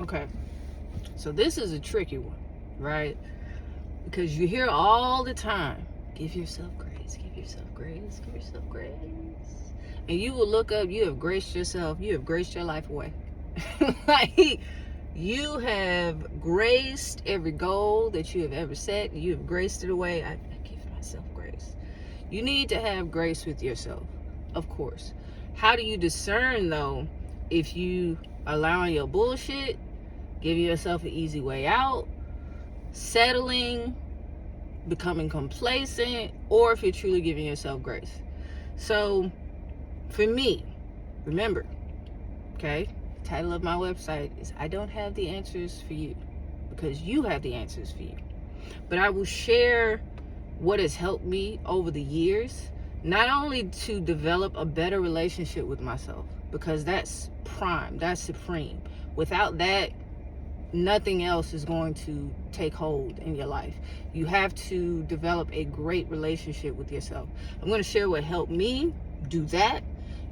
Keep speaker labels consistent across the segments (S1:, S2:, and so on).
S1: Okay. So this is a tricky one, right? Because you hear all the time, give yourself grace, give yourself grace, give yourself grace. And you will look up, you have graced yourself, you have graced your life away. Like, you have graced every goal that you have ever set. You have graced it away. I give myself grace. You need to have grace with yourself, of course. How do you discern, though, if you allowing your bullshit, giving yourself an easy way out, settling, becoming complacent, or if you're truly giving yourself grace? So, for me, remember, okay, the title of my website is I Don't Have the Answers for You, because you have the answers for you. But I will share what has helped me over the years, not only to develop a better relationship with myself, because that's prime, that's supreme. Without that, nothing else is going to take hold in your life. You have to develop a great relationship with yourself. I'm going to share what helped me do that,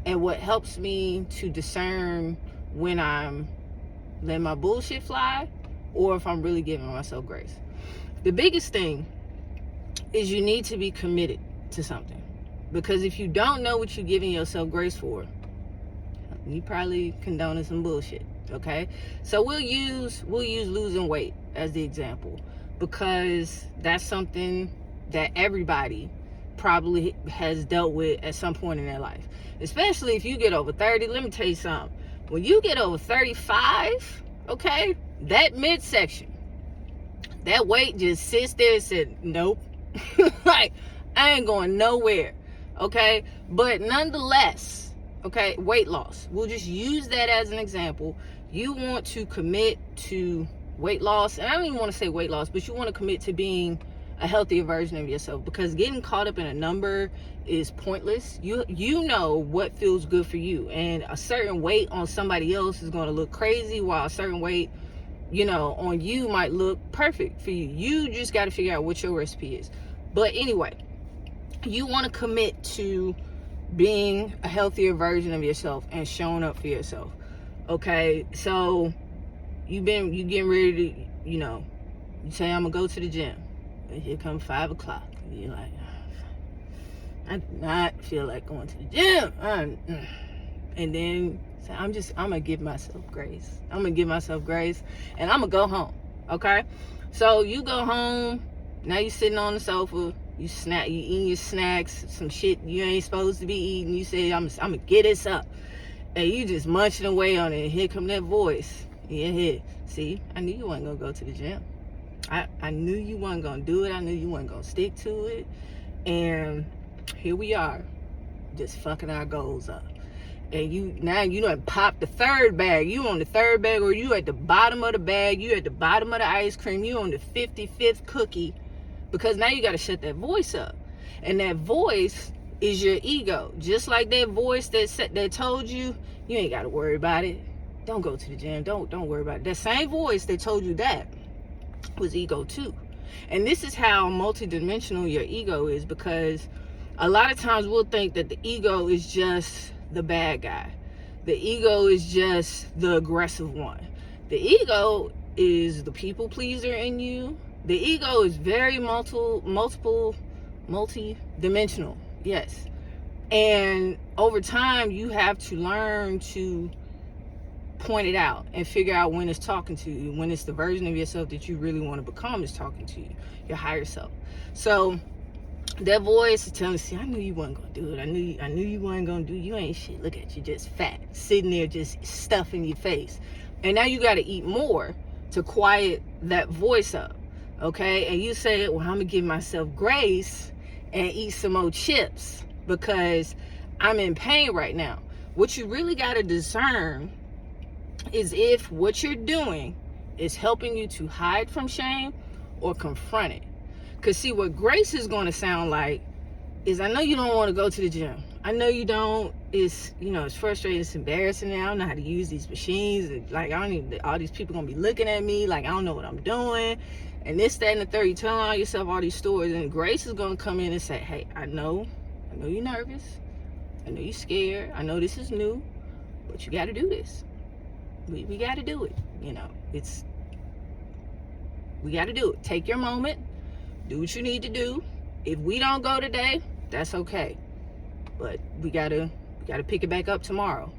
S1: and what helps me to discern when I'm letting my bullshit fly, or if I'm really giving myself grace. The biggest thing is you need to be committed to something. Because if you don't know what you're giving yourself grace for, you probably condoning some bullshit. Okay, so we'll use losing weight as the example, because that's something that everybody probably has dealt with at some point in their life. Especially if you get over 30. Let me tell you something. When you get over 35, okay, that midsection, that weight just sits there and said, nope. Like, I ain't going nowhere. Okay, but nonetheless, okay, weight loss, we'll just use that as an example. You want to commit to weight loss, and I don't even want to say weight loss, but you want to commit to being a healthier version of yourself, because getting caught up in a number is pointless. You know what feels good for you, and a certain weight on somebody else is going to look crazy, while a certain weight, you know, on you might look perfect for you. You just got to figure out what your recipe is. But anyway, you want to commit to being a healthier version of yourself and showing up for yourself. Okay, so you getting ready to, you say, I'm gonna go to the gym, and here comes 5 o'clock, and you're like, I do not feel like going to the gym. And then say, I'm gonna give myself grace. I'm gonna give myself grace, and I'm gonna go home. Okay, so you go home. Now you sitting on the sofa. You eating your snacks, some shit you ain't supposed to be eating. You say, I'm gonna get this up. And you just munching away on it. And here come that voice in your head. See, I knew you wasn't gonna go to the gym. I knew you wasn't gonna do it. I knew you wasn't gonna stick to it. And here we are, just fucking our goals up. And you done popped the third bag. You on the third bag, or you at the bottom of the bag. You at the bottom of the ice cream. You on the 55th cookie. Because now you got to shut that voice up. And that voice is your ego. Just like that voice that told you, you ain't got to worry about it. Don't go to the gym. Don't worry about it. That same voice that told you that was ego too. And this is how multidimensional your ego is, because a lot of times we'll think that the ego is just the bad guy. The ego is just the aggressive one. The ego is the people pleaser in you. The ego is very multidimensional, yes. And over time, you have to learn to point it out and figure out when it's talking to you, when it's the version of yourself that you really want to become is talking to you, your higher self. So that voice is telling you, see, I knew you wasn't gonna do it. I knew you wasn't gonna do it. You ain't shit. Look at you, just fat, sitting there, just stuffing your face. And now you got to eat more to quiet that voice up. Okay, and you say, well, I'm gonna give myself grace and eat some more chips because I'm in pain right now. What you really got to discern is if what you're doing is helping you to hide from shame or confront it. Because see, what grace is going to sound like is, I know you don't want to go to the gym. I know you don't. It's, it's frustrating. It's embarrassing. I don't know how to use these machines. Like, I don't even, all these people going to be looking at me like I don't know what I'm doing. And this, that, and the third. You're telling all yourself all these stories. And grace is going to come in and say, hey, I know you're nervous. I know you're scared. I know this is new. But you got to do this. We got to do it. You know, we got to do it. Take your moment. Do what you need to do. If we don't go today, that's okay. But we gotta pick it back up tomorrow.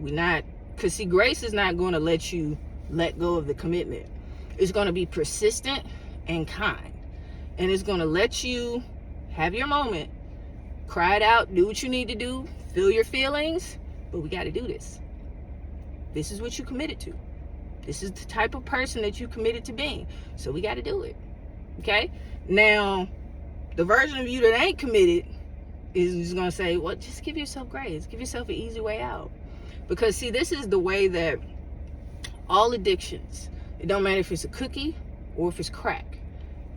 S1: Because see, grace is not going to let you let go of the commitment. It's going to be persistent and kind. And it's going to let you have your moment, cry it out, do what you need to do, feel your feelings, but we got to do this. This is what you committed to. This is the type of person that you committed to being. So we got to do it. Okay? Now, the version of you that ain't committed is going to say, well, just give yourself grace. Give yourself an easy way out. Because, see, this is the way that all addictions, it don't matter if it's a cookie or if it's crack,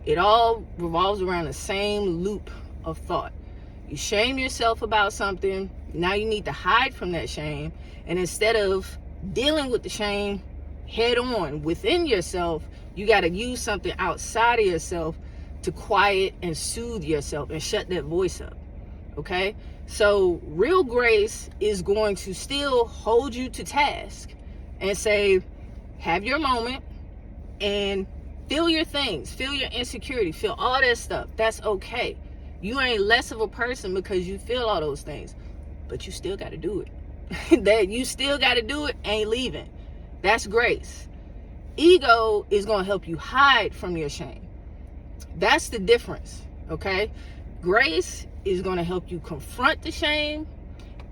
S1: it all revolves around the same loop of thought. You shame yourself about something. Now you need to hide from that shame. And instead of dealing with the shame head on within yourself, you got to use something outside of yourself to quiet and soothe yourself and shut that voice up. Okay? So real grace is going to still hold you to task and say, have your moment and feel your things, feel your insecurity, feel all that stuff. That's okay. You ain't less of a person because you feel all those things, but you still got to do it. That you still got to do it, ain't leaving. That's grace. Ego is going to help you hide from your shame. That's the difference, okay? Grace is going to help you confront the shame,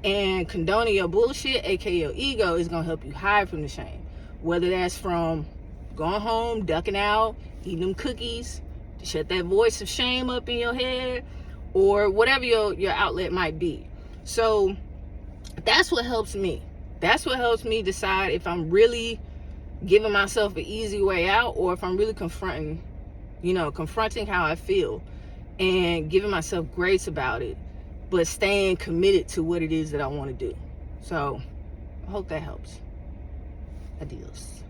S1: and condoning your bullshit, aka your ego, is going to help you hide from the shame. Whether that's from going home, ducking out, eating them cookies to shut that voice of shame up in your head, or whatever your outlet might be. So that's what helps me. That's what helps me decide if I'm really giving myself an easy way out, or if I'm really confronting how I feel and giving myself grace about it, but staying committed to what it is that I want to do. So I hope that helps. Adios.